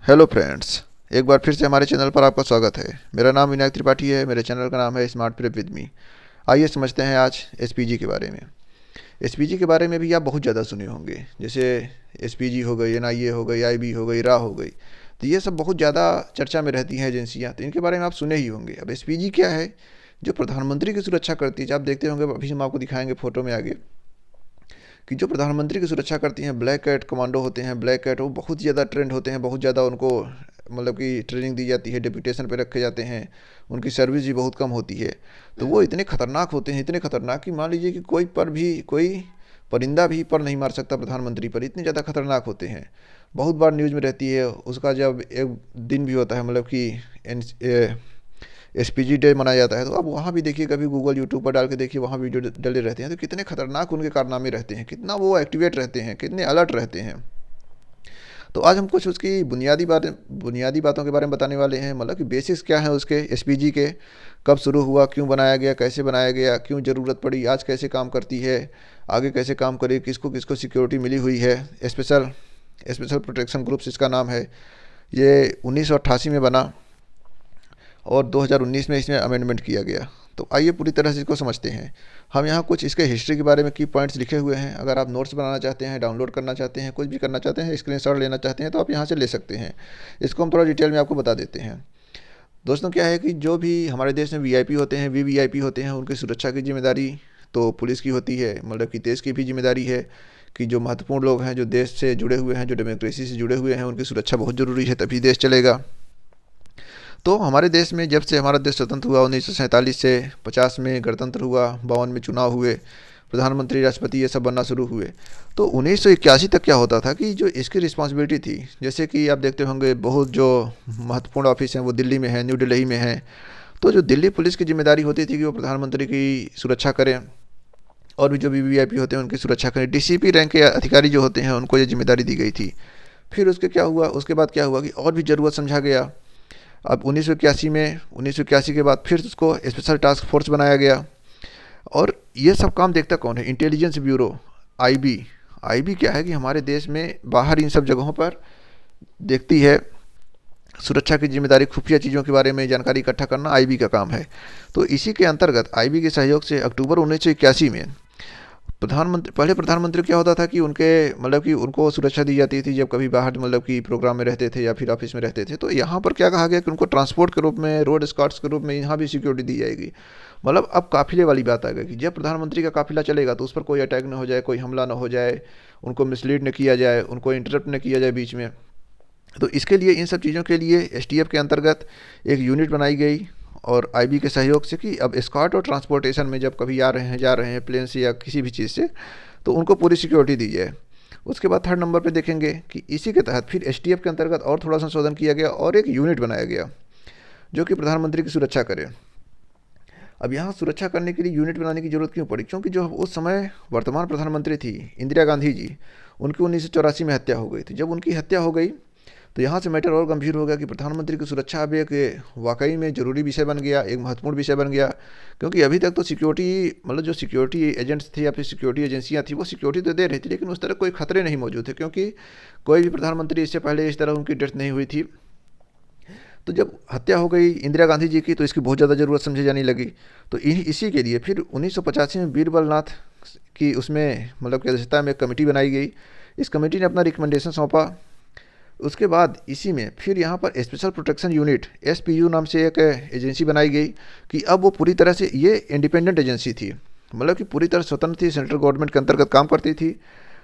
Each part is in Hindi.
हेलो फ्रेंड्स, एक बार फिर से हमारे चैनल पर आपका स्वागत है। मेरा नाम विनायक त्रिपाठी है। मेरे चैनल का नाम है स्मार्ट प्रेप विद मी। आइए समझते हैं आज एसपीजी के बारे में। एसपीजी के बारे में भी आप बहुत ज़्यादा सुने होंगे, जैसे एसपीजी हो गई, एनआईए हो गई, आईबी हो गई, रा हो गई। तो ये सब बहुत ज़्यादा चर्चा में रहती हैं एजेंसियाँ, तो इनके बारे में आप सुने ही होंगे। अब एसपीजी क्या है? जो प्रधानमंत्री की सुरक्षा करती है। आप देखते होंगे, अभी हम आपको दिखाएंगे फोटो में आगे, कि जो प्रधानमंत्री की सुरक्षा करती हैं ब्लैक कैट कमांडो होते हैं। ब्लैक कैट वो बहुत ज़्यादा ट्रेंड होते हैं, बहुत ज़्यादा उनको मतलब कि ट्रेनिंग दी जाती है, डिप्यूटेशन पे रखे जाते हैं। उनकी सर्विस भी बहुत कम होती है। तो वो इतने खतरनाक होते हैं, इतने खतरनाक कि मान लीजिए कि कोई परिंदा भी पर नहीं मार सकता प्रधानमंत्री पर, इतने ज़्यादा खतरनाक होते हैं। बहुत बार न्यूज़ में रहती है। उसका जब एक दिन भी होता है, मतलब कि एसपीजी डे मनाया जाता है, तो आप वहाँ भी देखिए, कभी गूगल यूट्यूब पर डाल के देखिए, वहाँ वीडियो डले रहते हैं। तो कितने खतरनाक उनके कारनामे रहते हैं, कितना वो एक्टिवेट रहते हैं, कितने अलर्ट रहते हैं। तो आज हम कुछ उसकी बुनियादी बातों के बारे में बताने वाले हैं। मतलब कि बेसिक्स क्या है उसके एसपीजी के, कब शुरू हुआ, क्यों बनाया गया, कैसे बनाया गया, क्यों ज़रूरत पड़ी, आज कैसे काम करती है, आगे कैसे काम करेगी, किसको किसको सिक्योरिटी मिली हुई है। स्पेशल स्पेशल प्रोटेक्शन ग्रुप्स इसका नाम है। ये 1988 में बना और 2019 में इसमें अमेंडमेंट किया गया। तो आइए पूरी तरह से इसको समझते हैं। हम यहाँ कुछ इसके हिस्ट्री के बारे में की पॉइंट्स लिखे हुए हैं। अगर आप नोट्स बनाना चाहते हैं, डाउनलोड करना चाहते हैं, कुछ भी करना चाहते हैं, स्क्रीनशॉट लेना चाहते हैं, तो आप यहाँ से ले सकते हैं। इसको हम थोड़ा डिटेल में आपको बता देते हैं। दोस्तों, क्या है कि जो भी हमारे देश में वीआईपी होते हैं, वीवीआईपी होते हैं, उनकी सुरक्षा की जिम्मेदारी तो पुलिस की होती है। मतलब कि देश की भी जिम्मेदारी है कि जो महत्वपूर्ण लोग हैं, जो देश से जुड़े हुए हैं, जो डेमोक्रेसी से जुड़े हुए हैं, उनकी सुरक्षा बहुत ज़रूरी है, तभी देश चलेगा। तो हमारे देश में जब से हमारा देश स्वतंत्र हुआ 1947 से, 50 में गणतंत्र हुआ, 52 में चुनाव हुए, प्रधानमंत्री, राष्ट्रपति ये सब बनना शुरू हुए। तो 1981 तक क्या होता था कि जो इसकी रिस्पॉन्सिबिलिटी थी, जैसे कि आप देखते होंगे बहुत जो महत्वपूर्ण ऑफिस हैं वो दिल्ली में है, न्यू दिल्ली में है। तो जो दिल्ली पुलिस की जिम्मेदारी होती थी कि वो प्रधानमंत्री की सुरक्षा करें, और भी जो वीवीआईपी होते हैं उनकी सुरक्षा करें। डीसीपी रैंक के अधिकारी जो होते हैं उनको ये जिम्मेदारी दी गई थी। फिर उसके बाद क्या हुआ कि और भी ज़रूरत समझा गया। अब 1981 के बाद फिर उसको स्पेशल टास्क फोर्स बनाया गया। और ये सब काम देखता कौन है? Intelligence bureau, IB. आईबी क्या है कि हमारे देश में बाहर इन सब जगहों पर देखती है। सुरक्षा की जिम्मेदारी, खुफिया चीज़ों के बारे में जानकारी इकट्ठा करना आईबी का काम है। तो इसी के अंतर्गत आईबी के सहयोग से अक्टूबर 1981 में पहले प्रधानमंत्री क्या होता था कि उनके मतलब कि उनको सुरक्षा दी जाती थी जब कभी बाहर मतलब कि प्रोग्राम में रहते थे या फिर ऑफिस में रहते थे। तो यहाँ पर क्या कहा गया कि उनको ट्रांसपोर्ट के रूप में, रोड स्कॉट्स के रूप में यहाँ भी सिक्योरिटी दी जाएगी। मतलब अब काफिले वाली बात आ गई कि जब प्रधानमंत्री का काफिला चलेगा तो उस पर कोई अटैक न हो जाए, कोई हमला न हो जाए, उनको मिसलीड न किया जाए, उनको इंटरप्ट न किया जाए बीच में। तो इसके लिए, इन सब चीज़ों के लिए एसटीएफ के अंतर्गत एक यूनिट बनाई गई और आईबी के सहयोग से, कि अब एस्कॉर्ट और ट्रांसपोर्टेशन में जब कभी आ रहे हैं, जा रहे हैं प्लेन से या किसी भी चीज़ से, तो उनको पूरी सिक्योरिटी दी जाए। उसके बाद थर्ड नंबर पे देखेंगे कि इसी के तहत फिर एसटीएफ के अंतर्गत और थोड़ा संशोधन किया गया और एक यूनिट बनाया गया जो कि प्रधानमंत्री की सुरक्षा करे। अब यहाँ सुरक्षा करने के लिए यूनिट बनाने की जरूरत क्यों पड़ी? क्योंकि जो उस समय वर्तमान प्रधानमंत्री थी इंदिरा गांधी जी, उनकी 1984 में हत्या हो गई थी। जब उनकी हत्या हो गई तो यहाँ से मैटर और गंभीर हो गया कि प्रधानमंत्री की सुरक्षा अब एक वाकई में ज़रूरी विषय बन गया, एक महत्वपूर्ण विषय बन गया। क्योंकि अभी तक तो सिक्योरिटी, मतलब जो सिक्योरिटी एजेंट्स थे या फिर सिक्योरिटी एजेंसियाँ थी, वो सिक्योरिटी तो दे रही थी, लेकिन उस तरह कोई खतरे नहीं मौजूद थे, क्योंकि कोई भी प्रधानमंत्री इससे पहले इस तरह उनकी डेथ नहीं हुई थी। तो जब हत्या हो गई इंदिरा गांधी जी की, तो इसकी बहुत ज़्यादा ज़रूरत समझी जाने लगी। तो इसी के लिए फिर 1985 में बीरबल नाथ की उसमें मतलब की अध्यक्षता में एक कमेटी बनाई गई। इस कमेटी ने अपना रिकमेंडेशन सौंपा। उसके बाद इसी में फिर यहाँ पर स्पेशल प्रोटेक्शन यूनिट, एसपीयू नाम से एक एजेंसी बनाई गई कि अब वो पूरी तरह से, ये इंडिपेंडेंट एजेंसी थी, मतलब कि पूरी तरह स्वतंत्र थी, सेंट्रल गवर्नमेंट के अंतर्गत काम करती थी।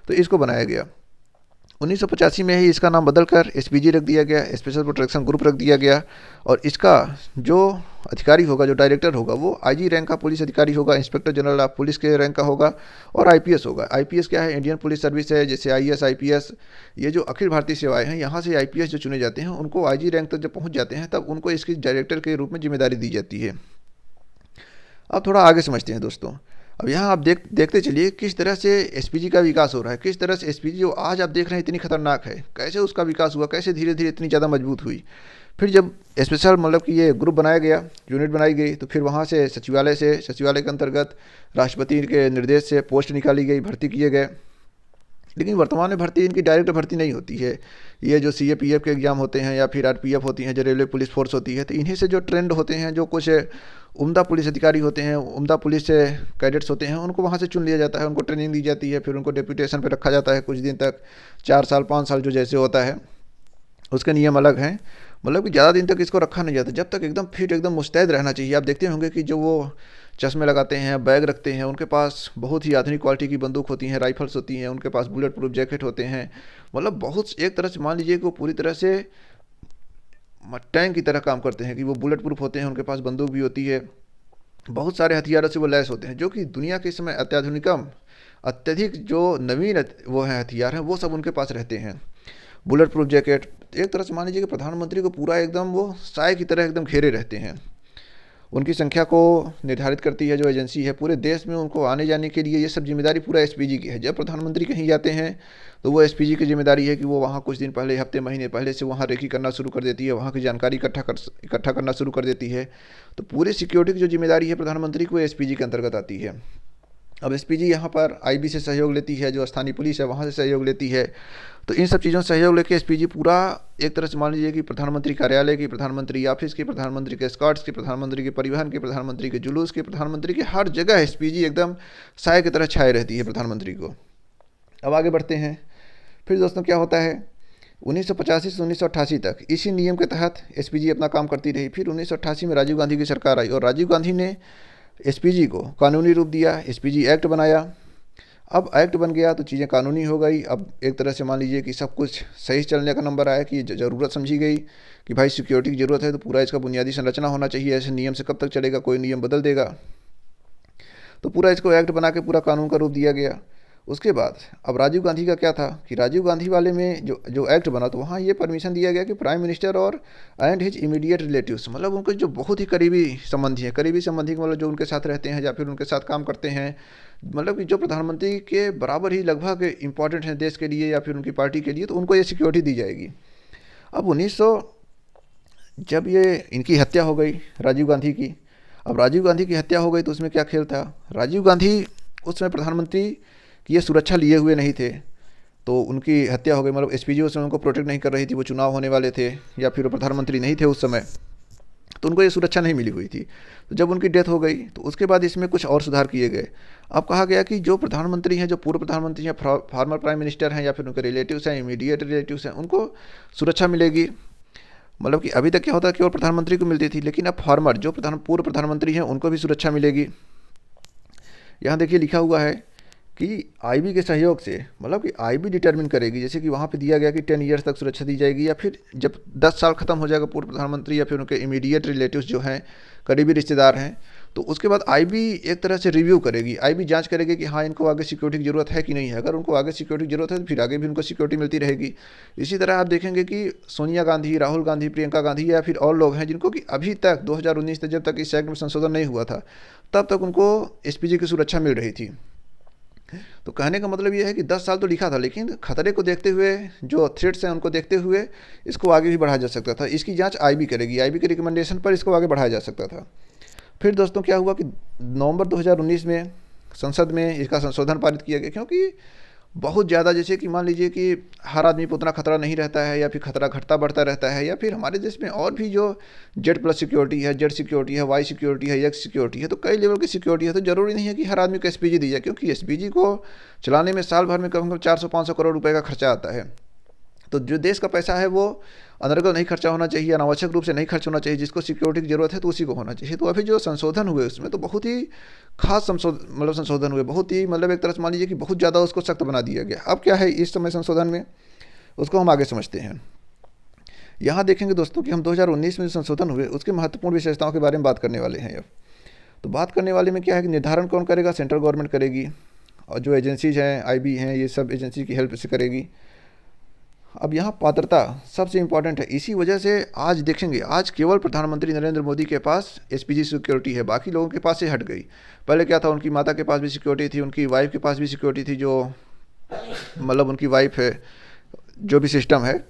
तो इसको बनाया गया 1985 में ही। इसका नाम बदलकर एसपीजी रख दिया गया, स्पेशल प्रोटेक्शन ग्रुप रख दिया गया। और इसका जो अधिकारी होगा, जो डायरेक्टर होगा, वो आईजी रैंक का पुलिस अधिकारी होगा, इंस्पेक्टर जनरल ऑफ पुलिस के रैंक का होगा। और आईपीएस होगा। आईपीएस क्या है? इंडियन पुलिस सर्विस है, जैसे आईएएस, आईपीएस, ये जो अखिल भारतीय सेवाएं हैं, यहाँ से आईपीएस जो चुने जाते हैं, उनको आईजी रैंक तक जब पहुँच जाते हैं तब उनको इसकी डायरेक्टर के रूप में जिम्मेदारी दी जाती है। अब थोड़ा आगे समझते हैं दोस्तों। अब यहाँ आप देखते चलिए किस तरह से एसपीजी का विकास हो रहा है, किस तरह से एसपीजी जो आज आप देख रहे हैं इतनी खतरनाक है, कैसे उसका विकास हुआ, कैसे धीरे धीरे इतनी ज़्यादा मजबूत हुई। फिर जब स्पेशल मतलब कि ये ग्रुप बनाया गया, यूनिट बनाई गई, तो फिर वहाँ से सचिवालय के अंतर्गत राष्ट्रपति के निर्देश से पोस्ट निकाली गई, भर्ती किए गए। लेकिन वर्तमान में भर्ती इनकी डायरेक्ट भर्ती नहीं होती है। ये जो CA PF के एग्ज़ाम होते हैं या फिर RPF होती हैं, जो रेलवे पुलिस फोर्स होती है, तो इन्हीं से जो ट्रेंड होते हैं, जो कुछ उम्दा पुलिस अधिकारी होते हैं, उम्दा पुलिस से कैडेट्स होते हैं, उनको वहाँ से चुन लिया जाता है, उनको ट्रेनिंग दी जाती है, फिर उनको डेप्यूटेशन पे रखा जाता है कुछ दिन तक, 4 साल 5 साल जो जैसे होता है, उसके नियम अलग हैं। मतलब कि ज़्यादा दिन तक इसको रखा नहीं जाता, जब तक एकदम फिट एकदम मुस्तैद रहना चाहिए। आप देखते होंगे कि जो वो चश्मे लगाते हैं, बैग रखते हैं, उनके पास बहुत ही आधुनिक क्वालिटी की बंदूक होती हैं, राइफल्स होती हैं, उनके पास बुलेट प्रूफ जैकेट होते हैं। मतलब बहुत एक तरह से मान लीजिए कि वो पूरी तरह से टैंक की तरह काम करते हैं, कि वो बुलेट प्रूफ होते हैं, उनके पास बंदूक भी होती है, बहुत सारे हथियारों से वो लैस होते हैं, जो कि दुनिया के इस समय अत्याधुनिकम अत्यधिक जो नवीन वो हैं हथियार हैं, वो सब उनके पास रहते हैं। बुलेट प्रूफ जैकेट, एक तरह से मान लीजिए कि प्रधानमंत्री को पूरा एकदम वो साय की तरह एकदम घेरे रहते हैं। उनकी संख्या को निर्धारित करती है जो एजेंसी है, पूरे देश में उनको आने जाने के लिए ये सब जिम्मेदारी पूरा SPG की है। जब प्रधानमंत्री कहीं जाते हैं तो वो SPG की जिम्मेदारी है कि वो वहाँ कुछ दिन पहले, हफ्ते महीने पहले से वहाँ रेकी करना शुरू कर देती है, वहाँ की जानकारी इकट्ठा करना शुरू कर देती है। तो पूरी सिक्योरिटी की जो जिम्मेदारी है प्रधानमंत्री को, SPG के अंतर्गत आती है। अब SPG यहाँ पर IB से सहयोग लेती है, जो स्थानीय पुलिस है वहाँ से सहयोग लेती है। तो इन सब चीज़ों से सहयोग लेके SPG पूरा एक तरह से मान लीजिए कि प्रधानमंत्री कार्यालय की, प्रधानमंत्री ऑफिस की, प्रधानमंत्री के स्कॉट्स की, प्रधानमंत्री के परिवहन की, प्रधानमंत्री के जुलूस की, प्रधानमंत्री के हर जगह SPG एकदम साय की तरह छाए रहती है प्रधानमंत्री को। अब आगे बढ़ते हैं। फिर दोस्तों क्या होता है, 1985 से 1988 तक इसी नियम के तहत SPG अपना काम करती रही। फिर 1988 में राजीव गांधी की सरकार आई और राजीव गांधी ने SPG को कानूनी रूप दिया, SPG एक्ट बनाया। अब एक्ट बन गया तो चीज़ें कानूनी हो गई। अब एक तरह से मान लीजिए कि सब कुछ सही चलने का नंबर आया, कि ज़रूरत समझी गई कि भाई सिक्योरिटी की ज़रूरत है तो पूरा इसका बुनियादी संरचना होना चाहिए, ऐसे नियम से कब तक चलेगा, कोई नियम बदल देगा। तो पूरा इसको एक्ट बना के पूरा कानून का रूप दिया गया। उसके बाद अब राजीव गांधी का क्या था कि राजीव गांधी वाले में जो एक्ट बना, तो वहाँ ये परमिशन दिया गया कि प्राइम मिनिस्टर और एंड हिज इमीडिएट रिलेटिव्स, मतलब उनके जो बहुत ही करीबी संबंधी हैं, करीबी संबंधी मतलब जो उनके साथ रहते हैं या फिर उनके साथ काम करते हैं, मतलब कि जो प्रधानमंत्री के बराबर ही लगभग इंपॉर्टेंट हैं देश के लिए या फिर उनकी पार्टी के लिए, तो उनको ये सिक्योरिटी दी जाएगी। अब 1900 जब ये इनकी हत्या हो गई राजीव गांधी की, अब राजीव गांधी की हत्या हो गई तो उसमें क्या खेल था, राजीव गांधी उस समय प्रधानमंत्री की ये सुरक्षा लिए हुए नहीं थे, तो उनकी हत्या हो गई। मतलब SPG उस समय उनको प्रोटेक्ट नहीं कर रही थी, वो चुनाव होने वाले थे या फिर वो प्रधानमंत्री नहीं थे उस समय, तो उनको ये सुरक्षा नहीं मिली हुई थी। तो जब उनकी डेथ हो गई तो उसके बाद इसमें कुछ और सुधार किए गए। अब कहा गया कि जो प्रधानमंत्री हैं, जो पूर्व प्रधानमंत्री हैं, फॉर्मर प्राइम मिनिस्टर हैं या फिर उनके रिलेटिव्स हैं, इमीडिएट रिलेटिव्स हैं, उनको सुरक्षा मिलेगी। मतलब कि अभी तक क्या होता है, केवल प्रधानमंत्री को मिलती थी, लेकिन अब फॉर्मर जो पूर्व प्रधानमंत्री हैं उनको भी सुरक्षा मिलेगी। यहाँ देखिए लिखा हुआ है कि IB के सहयोग से, मतलब कि IB डिटरमिन करेगी, जैसे कि वहाँ पे दिया गया कि 10 ईयर्स तक सुरक्षा दी जाएगी, या फिर जब 10 साल ख़त्म हो जाएगा पूर्व प्रधानमंत्री या फिर उनके इमीडिएट रिलेटिव्स जो हैं, करीबी रिश्तेदार हैं, तो उसके बाद IB एक तरह से रिव्यू करेगी। IB जांच करेगी कि हाँ इनको आगे सिक्योरिटी की ज़रूरत है कि नहीं है। अगर उनको आगे सिक्योरिटी की ज़रूरत है तो फिर आगे भी उनको सिक्योरिटी मिलती रहेगी। इसी तरह आप देखेंगे कि सोनिया गांधी, राहुल गांधी, प्रियंका गांधी या फिर और लोग हैं जिनको कि अभी तक 2019 तक, जब तक इस एक्ट में संशोधन नहीं हुआ था, तब तक उनको SPG की सुरक्षा मिल रही थी। तो कहने का मतलब ये है कि 10 साल तो लिखा था, लेकिन खतरे को देखते हुए, जो थ्रेट्स हैं उनको देखते हुए इसको आगे भी बढ़ाया जा सकता था। इसकी जांच IB करेगी, IB के रिकमेंडेशन पर इसको आगे बढ़ाया जा सकता था। फिर दोस्तों क्या हुआ कि नवंबर 2019 में संसद में इसका संशोधन पारित किया गया, क्योंकि बहुत ज़्यादा, जैसे कि मान लीजिए कि हर आदमी को उतना खतरा नहीं रहता है, या फिर खतरा घटता बढ़ता रहता है, या फिर हमारे देश में और भी जो Z+ सिक्योरिटी है, Z सिक्योरिटी है, Y सिक्योरिटी है, X सिक्योरिटी है, तो कई लेवल की सिक्योरिटी है। तो ज़रूरी नहीं है कि हर आदमी को SPG दी जाए, क्योंकि SPG को चलाने में साल भर में कम से कम 400-500 करोड़ रुपये का खर्चा आता है। तो जो देश का पैसा है वो अनर्गल नहीं खर्चा होना चाहिए, अनावश्यक रूप से नहीं खर्च होना चाहिए। जिसको सिक्योरिटी की ज़रूरत है तो उसी को होना चाहिए। तो अभी जो संशोधन हुए उसमें तो बहुत ही खास संशोधन हुए, बहुत ही मतलब एक तरह से मान लीजिए कि बहुत ज़्यादा उसको सख्त बना दिया गया। अब क्या है इस समय संशोधन में, उसको हम आगे समझते हैं। यहाँ देखेंगे दोस्तों कि हम 2019 में जो संशोधन हुए उसके महत्वपूर्ण विशेषताओं के बारे में बात करने वाले हैं। अब तो बात करने वाले में क्या है कि निर्धारण कौन करेगा, सेंट्रल गवर्नमेंट करेगी, और जो एजेंसीज हैं IB हैं ये सब एजेंसी की हेल्प से करेगी। अब यहाँ पात्रता सबसे इम्पॉर्टेंट है। इसी वजह से आज देखेंगे, आज केवल प्रधानमंत्री नरेंद्र मोदी के पास SPG सिक्योरिटी है, बाकी लोगों के पास से हट गई। पहले क्या था, उनकी माता के पास भी सिक्योरिटी थी, उनकी वाइफ के पास भी सिक्योरिटी थी, जो मतलब उनकी वाइफ है, जो भी सिस्टम है।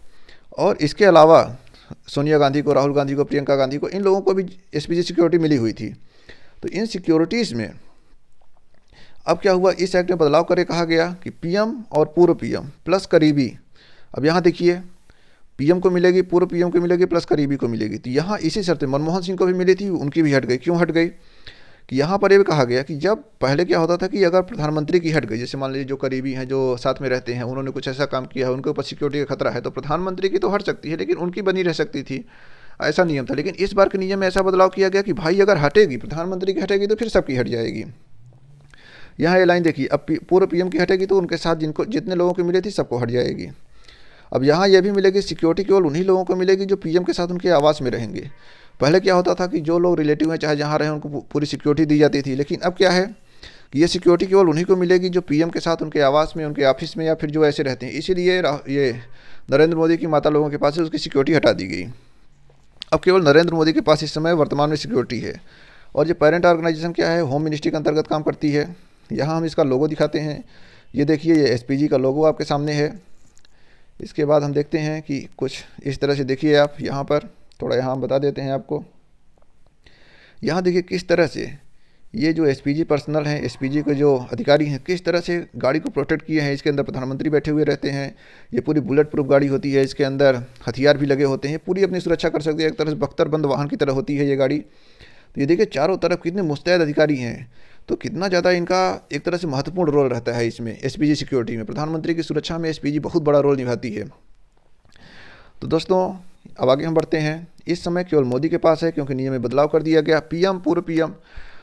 और इसके अलावा सोनिया गांधी को, राहुल गांधी को, प्रियंका गांधी को, इन लोगों को भी SPG सिक्योरिटी मिली हुई थी। तो इन सिक्योरिटीज़ में अब क्या हुआ, इस एक्ट में बदलाव करे कहा गया कि पीएम और पूर्व पीएम प्लस करीबी। अब यहाँ देखिए, पीएम को मिलेगी, पूर्व पीएम को मिलेगी, प्लस करीबी को मिलेगी। तो यहाँ इसी शर्त मनमोहन सिंह को भी मिली थी, उनकी भी हट गई। क्यों हट गई कि यहाँ पर ये भी कहा गया कि जब पहले क्या होता था कि अगर प्रधानमंत्री की हट गई, जैसे मान लीजिए जो करीबी हैं, जो साथ में रहते हैं, उन्होंने कुछ ऐसा काम किया है, उनके ऊपर सिक्योरिटी का खतरा है, तो प्रधानमंत्री की तो हट सकती है, लेकिन उनकी बनी रह सकती थी, ऐसा नियम था। लेकिन इस बार के नियम में ऐसा बदलाव किया गया कि भाई अगर हटेगी, प्रधानमंत्री की हटेगी तो फिर सबकी हट जाएगी। यहाँ ये लाइन देखिए, अब पूर्व पीएम की हटेगी तो उनके साथ जिनको जितने लोगों की मिली थी सबको हट जाएगी। अब यहाँ ये भी मिलेगी, सिक्योरिटी केवल उन्हीं लोगों को मिलेगी जो पीएम के साथ उनके आवास में रहेंगे। पहले क्या होता था कि जो लोग रिलेटिव हैं चाहे जहाँ रहे उनको पूरी सिक्योरिटी दी जाती थी, लेकिन अब क्या है कि ये सिक्योरिटी केवल उन्हीं को मिलेगी जो पीएम के साथ उनके आवास में, उनके ऑफिस में, या फिर जो ऐसे रहते हैं। इसीलिए ये नरेंद्र मोदी की माता लोगों के पास से उसकी सिक्योरिटी हटा दी गई। अब केवल नरेंद्र मोदी के पास इस समय वर्तमान में सिक्योरिटी है। और ये पेरेंट ऑर्गेनाइजेशन क्या है, होम मिनिस्ट्री के अंतर्गत काम करती है। यहाँ हम इसका लोगो दिखाते हैं, ये देखिए, ये एसपीजी का लोगो आपके सामने है। इसके बाद हम देखते हैं कि कुछ इस तरह से देखिए आप यहाँ पर, थोड़ा यहाँ हम बता देते हैं आपको। यहाँ देखिए किस तरह से ये जो एसपीजी पर्सनल हैं, एसपीजी के जो अधिकारी हैं, किस तरह से गाड़ी को प्रोटेक्ट किए हैं। इसके अंदर प्रधानमंत्री बैठे हुए रहते हैं, ये पूरी बुलेट प्रूफ गाड़ी होती है, इसके अंदर हथियार भी लगे होते हैं, पूरी अपनी सुरक्षा कर सकते हैं। एक तरह से बख्तरबंद वाहन की तरह होती है ये गाड़ी। तो ये देखिए चारों तरफ कितने मुस्तैद अधिकारी हैं, तो कितना ज़्यादा इनका एक तरह से महत्वपूर्ण रोल रहता है इसमें, एसपीजी सिक्योरिटी में। प्रधानमंत्री की सुरक्षा में एसपीजी बहुत बड़ा रोल निभाती है। तो दोस्तों अब आगे हम बढ़ते हैं। इस समय केवल मोदी के पास है, क्योंकि नियम में बदलाव कर दिया गया, पीएम पूर्व पीएम।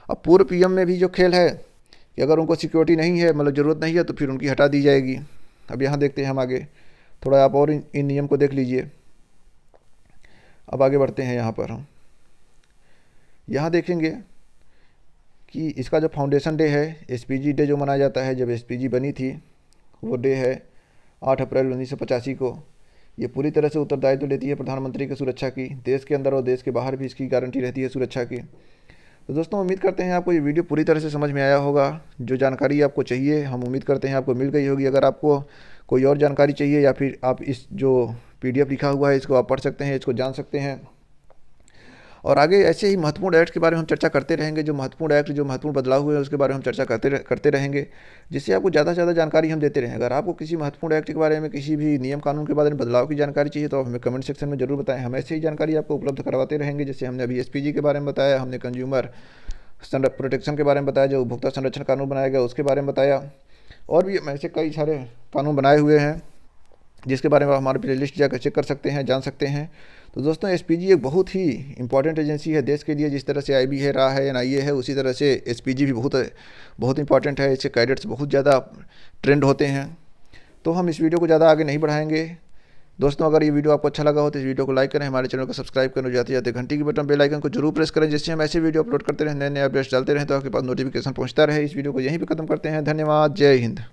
अब पूर्व पीएम में भी जो खेल है कि अगर उनको सिक्योरिटी नहीं है, मतलब ज़रूरत नहीं है, तो फिर उनकी हटा दी जाएगी। अब यहाँ देखते हैं हम आगे, थोड़ा आप और इन नियम को देख लीजिए। अब आगे बढ़ते हैं, यहाँ पर हम यहाँ देखेंगे कि इसका जो फाउंडेशन डे है, एसपीजी डे जो मनाया जाता है, जब एसपीजी बनी थी वो डे है 8 अप्रैल 1985 को। ये पूरी तरह से उत्तरदायित्व लेती है प्रधानमंत्री की सुरक्षा की, देश के अंदर और देश के बाहर भी इसकी गारंटी रहती है सुरक्षा की। तो दोस्तों उम्मीद करते हैं आपको ये वीडियो पूरी तरह से समझ में आया होगा। जो जानकारी आपको चाहिए हम उम्मीद करते हैं आपको मिल गई होगी। अगर आपको कोई और जानकारी चाहिए या फिर आप इस जो PDF लिखा हुआ है इसको आप पढ़ सकते हैं, इसको जान सकते हैं। और आगे ऐसे ही महत्वपूर्ण एक्ट के बारे में हम चर्चा करते रहेंगे। जो महत्वपूर्ण एक्ट, जो महत्वपूर्ण बदलाव हुए हैं उसके बारे में हम चर्चा करते रहेंगे, जिससे आपको ज़्यादा से ज़्यादा जानकारी हम देते रहें। अगर आपको किसी महत्वपूर्ण एक्ट के बारे में, किसी भी नियम कानून के बारे में बदलाव की जानकारी चाहिए तो आप हमें कमेंट सेक्शन में जरूर बताएं। हम ऐसे ही जानकारी आपको उपलब्ध करवाते रहेंगे। जैसे हमने अभी एसपीजी के बारे में बताया, हमने कंज्यूमर प्रोटेक्शन के बारे में बताया, जो उपभोक्ता संरक्षण कानून बनाया गया उसके बारे में बताया, और भी ऐसे कई सारे कानून बनाए हुए हैं जिसके बारे में आप हमारे प्ले लिस्ट जाकर चेक कर सकते हैं, जान सकते हैं। तो दोस्तों एसपीजी एक बहुत ही इंपॉर्टेंट एजेंसी है देश के लिए। जिस तरह से आईबी है रहा है, एनआईए है, उसी तरह से एसपीजी भी बहुत इंपॉर्टेंट है। इसके कैडेट्स बहुत ज़्यादा ट्रेंड होते हैं। तो हम इस वीडियो को ज़्यादा आगे नहीं बढ़ाएंगे। दोस्तों अगर ये वीडियो आपको अच्छा लगा हो तो इस वीडियो को लाइक करें, हमारे चैनल को सब्सक्राइब करें, जाते जाते घंटी की बटन बेल आइकन को जरूर प्रेस करें, जिससे हम ऐसे वीडियो अपलोड करते रहें, नए नए अपडेट्स डालते रहें, तो आपके पास नोटिफिकेशन पहुँचता रहे। इस वीडियो को यहीं पर खत्म करते हैं। धन्यवाद। जय हिंद।